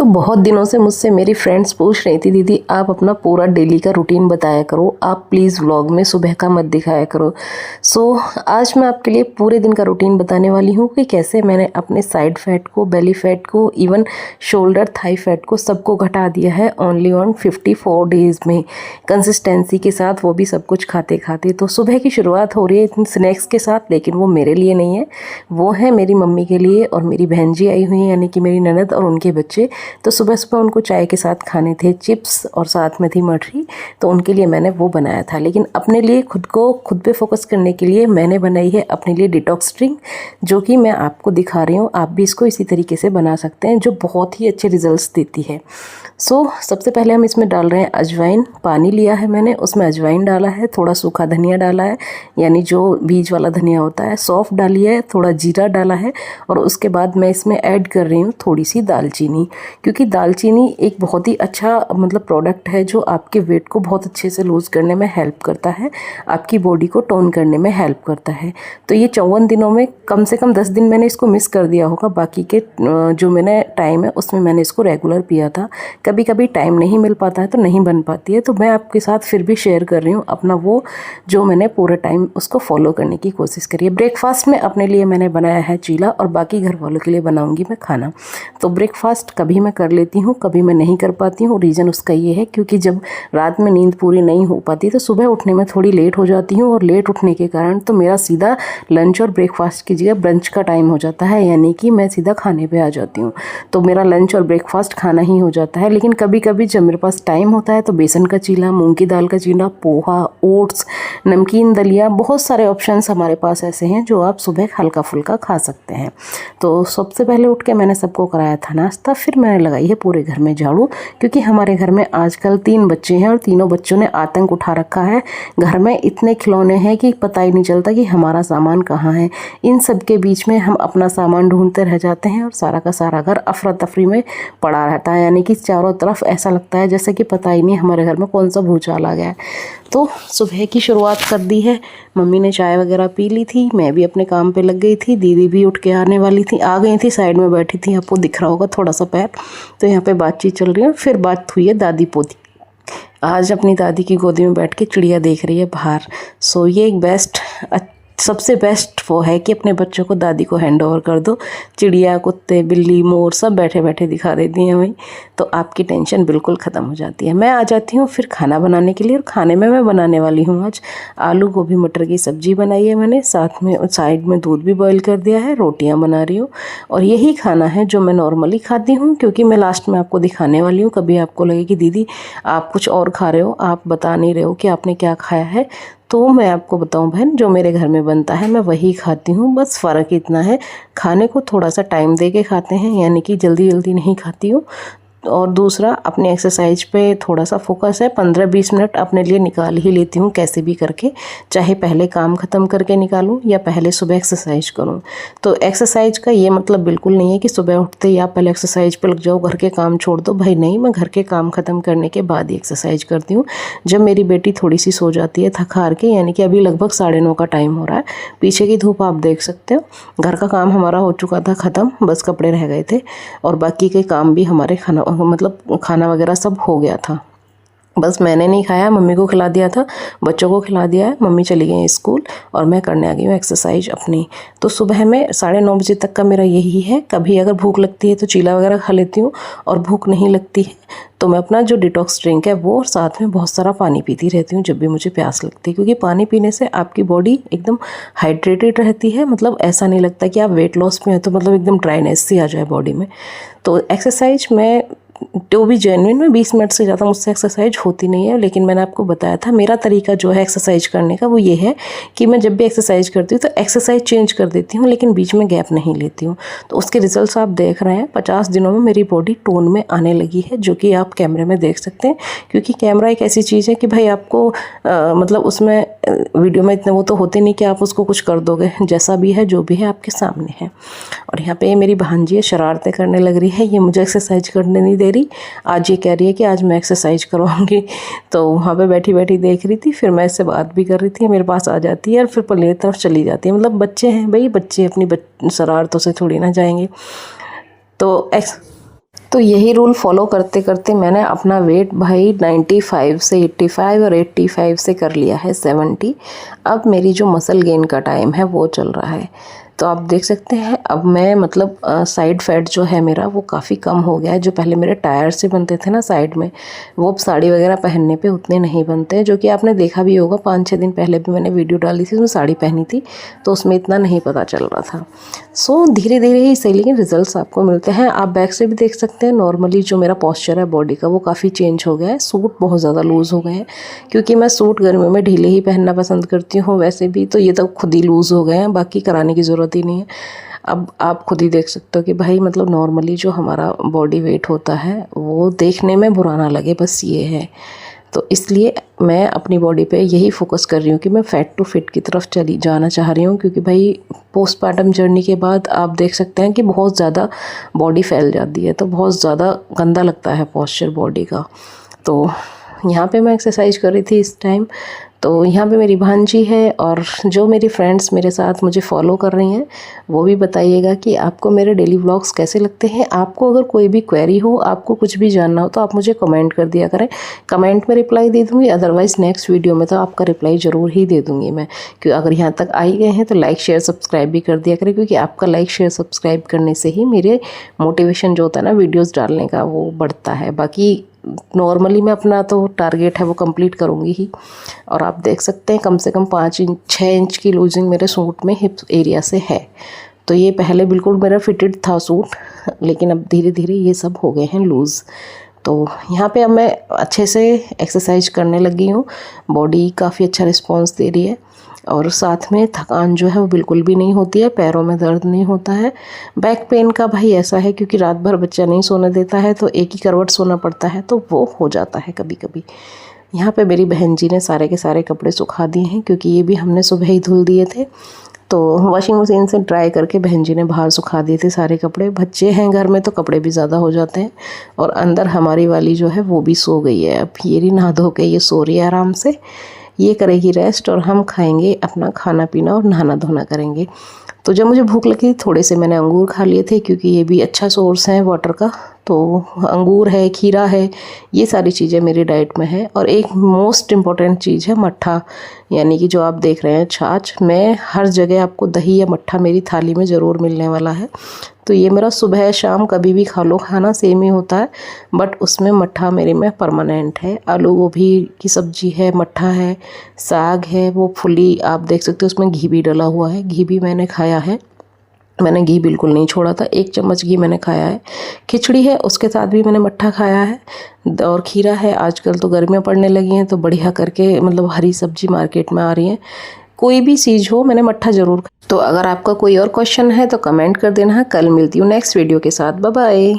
तो बहुत दिनों से मुझसे मेरी फ्रेंड्स पूछ रही थी, दीदी आप अपना पूरा डेली का रूटीन बताया करो, आप प्लीज़ व्लॉग में सुबह का मत दिखाया करो। आज मैं आपके लिए पूरे दिन का रूटीन बताने वाली हूँ कि कैसे मैंने अपने साइड फैट को, बेली फैट को, इवन शोल्डर थाई फैट को सबको घटा दिया है ओनली ऑन 54 डेज़ में, कंसिस्टेंसी के साथ, वो भी सब कुछ खाते खाते। तो सुबह की शुरुआत हो रही है स्नैक्स के साथ, लेकिन वो मेरे लिए नहीं है, वो है मेरी मम्मी के लिए और मेरी बहन जी आई हुई हैं, यानी कि मेरी ननद और उनके बच्चे। तो सुबह सुबह उनको चाय के साथ खाने थे चिप्स और साथ में थी मठरी, तो उनके लिए मैंने वो बनाया था। लेकिन अपने लिए खुद पे फोकस करने के लिए मैंने बनाई है अपने लिए डिटॉक्स ड्रिंक, जो कि मैं आपको दिखा रही हूँ। आप भी इसको इसी तरीके से बना सकते हैं, जो बहुत ही अच्छे रिजल्ट्स देती है। सबसे पहले हम इसमें डाल रहे हैं अजवाइन। पानी लिया है मैंने, उसमें अजवाइन डाला है, थोड़ा सूखा धनिया डाला है, यानी जो बीज वाला धनिया होता है, सौंफ डाली है, थोड़ा जीरा डाला है, और उसके बाद मैं इसमें ऐड कर रही हूँ थोड़ी सी दालचीनी, क्योंकि दालचीनी एक बहुत ही अच्छा प्रोडक्ट है जो आपके वेट को बहुत अच्छे से लूज़ करने में हेल्प करता है, आपकी बॉडी को टोन करने में हेल्प करता है। तो ये 54 दिनों में कम से कम 10 दिन मैंने इसको मिस कर दिया होगा, बाकी के जो मैंने टाइम है उसमें मैंने इसको रेगुलर पिया था। कभी कभी टाइम नहीं मिल पाता है तो नहीं बन पाती है, तो मैं आपके साथ फिर भी शेयर कर रही हूँ अपना वो जो मैंने पूरा टाइम उसको फॉलो करने की कोशिश करी है। ब्रेकफास्ट में अपने लिए मैंने बनाया है चीला, और बाकी घर वालों के लिए बनाऊंगी मैं खाना। तो ब्रेकफास्ट कभी मैं कर लेती हूँ, कभी मैं नहीं कर पाती हूँ। रीज़न उसका ये है क्योंकि जब रात में नींद पूरी नहीं हो पाती तो सुबह उठने में थोड़ी लेट हो जाती हूँ, और लेट उठने के कारण तो मेरा सीधा लंच और ब्रेकफास्ट की जगह ब्रंच का टाइम हो जाता है, यानी कि मैं सीधा खाने पे आ जाती हूँ। तो मेरा लंच और ब्रेकफास्ट खाना ही हो जाता है। लेकिन कभी कभी जब मेरे पास टाइम होता है तो बेसन का चीला, मूंग की दाल का चीला, पोहा, ओट्स, नमकीन दलिया, बहुत सारे ऑप्शंस हमारे पास ऐसे हैं जो आप सुबह हल्का फुल्का खा सकते हैं। तो सबसे पहले उठ के मैंने सबको कराया था नाश्ता, फिर मैंने लगाई है पूरे घर में झाड़ू, क्योंकि हमारे घर में आजकल 3 बच्चे हैं और तीनों बच्चों ने आतंक उठा रखा है। घर में इतने खिलौने हैं कि पता ही नहीं चलता कि हमारा सामान कहाँ है। इन सब के बीच में हम अपना सामान ढूंढते रह जाते हैं और सारा का सारा घर अफरा तफरी में पड़ा रहता है, यानी कि चारों तरफ ऐसा लगता है जैसे कि पता ही नहीं हमारे घर में कौन सा भूचाल आ गया है। तो सुबह की शुरुआत कर दी है। मम्मी ने चाय वगैरह पी ली थी, मैं भी अपने काम पे लग गई थी, दीदी भी उठ के आने वाली थी, आ गई थी, साइड में बैठी थी, आपको दिख रहा होगा थोड़ा सा पैर। तो यहाँ पे बातचीत चल रही है। फिर बात हुई है दादी पोती। आज अपनी दादी की गोदी में बैठ के चिड़िया देख रही है बाहर। ये एक सबसे बेस्ट वो है कि अपने बच्चों को दादी को हैंड ओवर कर दो। चिड़िया, कुत्ते, बिल्ली, मोर सब बैठे बैठे दिखा देती हैं वहीं, तो आपकी टेंशन बिल्कुल ख़त्म हो जाती है। मैं आ जाती हूँ फिर खाना बनाने के लिए, और खाने में मैं बनाने वाली हूँ आज आलू गोभी मटर की सब्ज़ी बनाई है मैंने, साथ में साइड में दूध भी बॉईल कर दिया है, रोटियाँ बना रही हूँ। और यही खाना है जो मैं नॉर्मली खाती हूँ, क्योंकि मैं लास्ट में आपको दिखाने वाली हूँ। कभी आपको लगे कि दीदी आप कुछ और खा रहे हो, आप बता नहीं रहे हो कि आपने क्या खाया है, तो मैं आपको बताऊं बहन, जो मेरे घर में बनता है मैं वही खाती हूँ। बस फ़र्क इतना है, खाने को थोड़ा सा टाइम दे के खाते हैं, यानी कि जल्दी जल्दी नहीं खाती हूँ। और दूसरा, अपनी एक्सरसाइज पे थोड़ा सा फोकस है। 15-20 मिनट अपने लिए निकाल ही लेती हूँ कैसे भी करके, चाहे पहले काम ख़त्म करके निकालूँ या पहले सुबह एक्सरसाइज करूँ। तो एक्सरसाइज का ये मतलब बिल्कुल नहीं है कि सुबह उठते ही आप पहले एक्सरसाइज पे लग जाओ, घर के काम छोड़ दो। भाई नहीं, मैं घर के काम ख़त्म करने के बाद ही एक्सरसाइज करती हूँ। जब मेरी बेटी थोड़ी सी सो जाती है थक हार के, यानी कि अभी लगभग 9:30 का टाइम हो रहा है, पीछे की धूप आप देख सकते हो। घर का काम हमारा हो चुका था ख़त्म, बस कपड़े रह गए थे, और बाकी के काम भी हमारे खाना वगैरह सब हो गया था। बस मैंने नहीं खाया, मम्मी को खिला दिया था, बच्चों को खिला दिया है, मम्मी चली गई स्कूल और मैं करने आ गई हूँ एक्सरसाइज अपनी। तो सुबह में 9:30 बजे तक का मेरा यही है। कभी अगर भूख लगती है तो चीला वगैरह खा लेती हूँ, और भूख नहीं लगती है तो मैं अपना जो डिटॉक्स ड्रिंक है वो, और साथ में बहुत सारा पानी पीती रहती हूँ जब भी मुझे प्यास लगती है, क्योंकि पानी पीने से आपकी बॉडी एकदम हाइड्रेटेड रहती है। ऐसा नहीं लगता कि आप वेट लॉस में हैं तो एकदम ड्राइनेस सी आ जाए बॉडी में। तो एक्सरसाइज में तो भी जेन्युइन में 20 मिनट से ज़्यादा मुझसे एक्सरसाइज होती नहीं है। लेकिन मैंने आपको बताया था मेरा तरीका जो है एक्सरसाइज करने का, वो ये है कि मैं जब भी एक्सरसाइज करती हूँ तो एक्सरसाइज चेंज कर देती हूँ, लेकिन बीच में गैप नहीं लेती हूँ। तो उसके रिजल्ट्स आप देख रहे हैं। 50 दिनों में मेरी बॉडी टोन में आने लगी है, जो कि आप कैमरे में देख सकते हैं, क्योंकि कैमरा एक ऐसी चीज़ है कि भाई आपको उसमें वीडियो में इतने वो तो होते नहीं कि आप उसको कुछ कर दोगे, जैसा भी है जो भी है आपके सामने है। और यहाँ पे मेरी भांजी है, शरारतें करने लग रही है, ये मुझे एक्सरसाइज करने नहीं दे रही। आज ये कह रही है कि आज मैं एक्सरसाइज करवाऊंगी, तो वहाँ पे बैठी बैठी देख रही थी, फिर मैं इससे बात भी कर रही थी, मेरे पास आ जाती है और फिर पल्ले की तरफ चली जाती है। बच्चे हैं भाई, बच्चे अपनी शरारतों से थोड़ी ना जाएंगे। तो तो यही रूल फॉलो करते करते मैंने अपना वेट भाई 95 से 85 और 85 से कर लिया है 70। अब मेरी जो मसल गेन का टाइम है वो चल रहा है। तो आप देख सकते हैं अब मैं मतलब साइड फैट जो है मेरा वो काफ़ी कम हो गया है। जो पहले मेरे टायर से बनते थे ना साइड में, वो अब साड़ी वगैरह पहनने पे उतने नहीं बनते हैं, जो कि आपने देखा भी होगा। 5-6 दिन पहले भी मैंने वीडियो डाली थी, उसमें साड़ी पहनी थी तो उसमें इतना नहीं पता चल रहा था। सो धीरे धीरे ही सही, लेकिन रिजल्ट्स आपको मिलते हैं। आप बैक से भी देख सकते हैं, नॉर्मली जो मेरा पॉस्चर है बॉडी का वो काफ़ी चेंज हो गया है। सूट बहुत ज़्यादा लूज़ हो गए हैं, क्योंकि मैं सूट गर्मियों में ढीले ही पहनना पसंद करती हूँ वैसे भी, तो ये तो खुद ही लूज़ हो गए हैं, बाकी कराने की ज़रूरत ही नहीं है। अब आप खुद ही देख सकते हो कि भाई मतलब नॉर्मली जो हमारा बॉडी वेट होता है वो देखने में बुरा ना लगे, बस ये है। तो इसलिए मैं अपनी बॉडी पे यही फोकस कर रही हूँ कि मैं फ़ैट टू फिट की तरफ चली जाना चाह रही हूँ, क्योंकि भाई पोस्टमार्टम जर्नी के बाद आप देख सकते हैं कि बहुत ज़्यादा बॉडी फैल जाती है, तो बहुत ज़्यादा गंदा लगता है पॉस्चर बॉडी का। तो यहाँ पे मैं एक्सरसाइज कर रही थी इस टाइम। तो यहाँ पे मेरी भांजी है, और जो मेरी फ्रेंड्स मेरे साथ मुझे फॉलो कर रही हैं वो भी बताइएगा कि आपको मेरे डेली व्लॉग्स कैसे लगते हैं। आपको अगर कोई भी क्वेरी हो, आपको कुछ भी जानना हो, तो आप मुझे कमेंट कर दिया करें। कमेंट में रिप्लाई दे दूँगी, अदरवाइज़ नेक्स्ट वीडियो में तो आपका रिप्लाई ज़रूर ही दे दूँगी मैं। क्योंकि अगर यहाँ तक आ ही गए हैं तो लाइक शेयर सब्सक्राइब भी कर दिया करें, क्योंकि आपका लाइक शेयर सब्सक्राइब करने से ही मेरे मोटिवेशन जो होता है ना वीडियोज़ डालने का वो बढ़ता है। बाकी नॉर्मली मैं अपना तो टारगेट है वो कंप्लीट करूँगी ही। और आप देख सकते हैं कम से कम 5-6 इंच की लूजिंग मेरे सूट में हिप एरिया से है। तो ये पहले बिल्कुल मेरा फिटेड था सूट, लेकिन अब धीरे धीरे ये सब हो गए हैं लूज़। तो यहाँ पे अब मैं अच्छे से एक्सरसाइज करने लगी हूँ, बॉडी काफ़ी अच्छा रिस्पॉन्स दे रही है, और साथ में थकान जो है वो बिल्कुल भी नहीं होती है, पैरों में दर्द नहीं होता है। बैक पेन का भाई ऐसा है क्योंकि रात भर बच्चा नहीं सोने देता है, तो एक ही करवट सोना पड़ता है, तो वो हो जाता है कभी कभी। यहाँ पे मेरी बहन जी ने सारे के सारे कपड़े सुखा दिए हैं, क्योंकि ये भी हमने सुबह ही धुल दिए थे। तो वॉशिंग मशीन से ड्राई करके बहन जी ने बाहर सुखा दिए थे सारे कपड़े। बच्चे हैं घर में तो कपड़े भी ज़्यादा हो जाते हैं। और अंदर हमारी वाली जो है वो भी सो गई है। अब ये रही नहा धो के ये सो रही है आराम से, ये करेगी रेस्ट, और हम खाएंगे अपना खाना पीना और नहाना धोना करेंगे। तो जब मुझे भूख लगी थोड़े से मैंने अंगूर खा लिए थे, क्योंकि ये भी अच्छा सोर्स है वाटर का। तो अंगूर है, खीरा है, ये सारी चीज़ें मेरी डाइट में है। और एक मोस्ट इम्पॉर्टेंट चीज़ है मट्ठा, यानी कि जो आप देख रहे हैं छाछ। मैं हर जगह आपको दही या मट्ठा मेरी थाली में ज़रूर मिलने वाला है। तो ये मेरा सुबह शाम कभी भी खा लो, खाना सेम ही होता है, बट उसमें मट्ठा मेरे में परमानेंट है। आलू गोभी की सब्जी है, मट्ठा है, साग है, वो फुली आप देख सकते हो, उसमें घी भी डला हुआ है, घी भी मैंने खाया है। मैंने घी बिल्कुल नहीं छोड़ा था, 1 चम्मच घी मैंने खाया है। खिचड़ी है उसके साथ भी मैंने मट्ठा खाया है। और खीरा है, आजकल तो गर्मियाँ पड़ने लगी हैं तो बढ़िया करके मतलब हरी सब्जी मार्केट में आ रही है, कोई भी चीज़ हो मैंने मट्ठा ज़रूर। तो अगर आपका कोई और क्वेश्चन है तो कमेंट कर देना। कल मिलती हूँ नेक्स्ट वीडियो के साथ। Bye bye.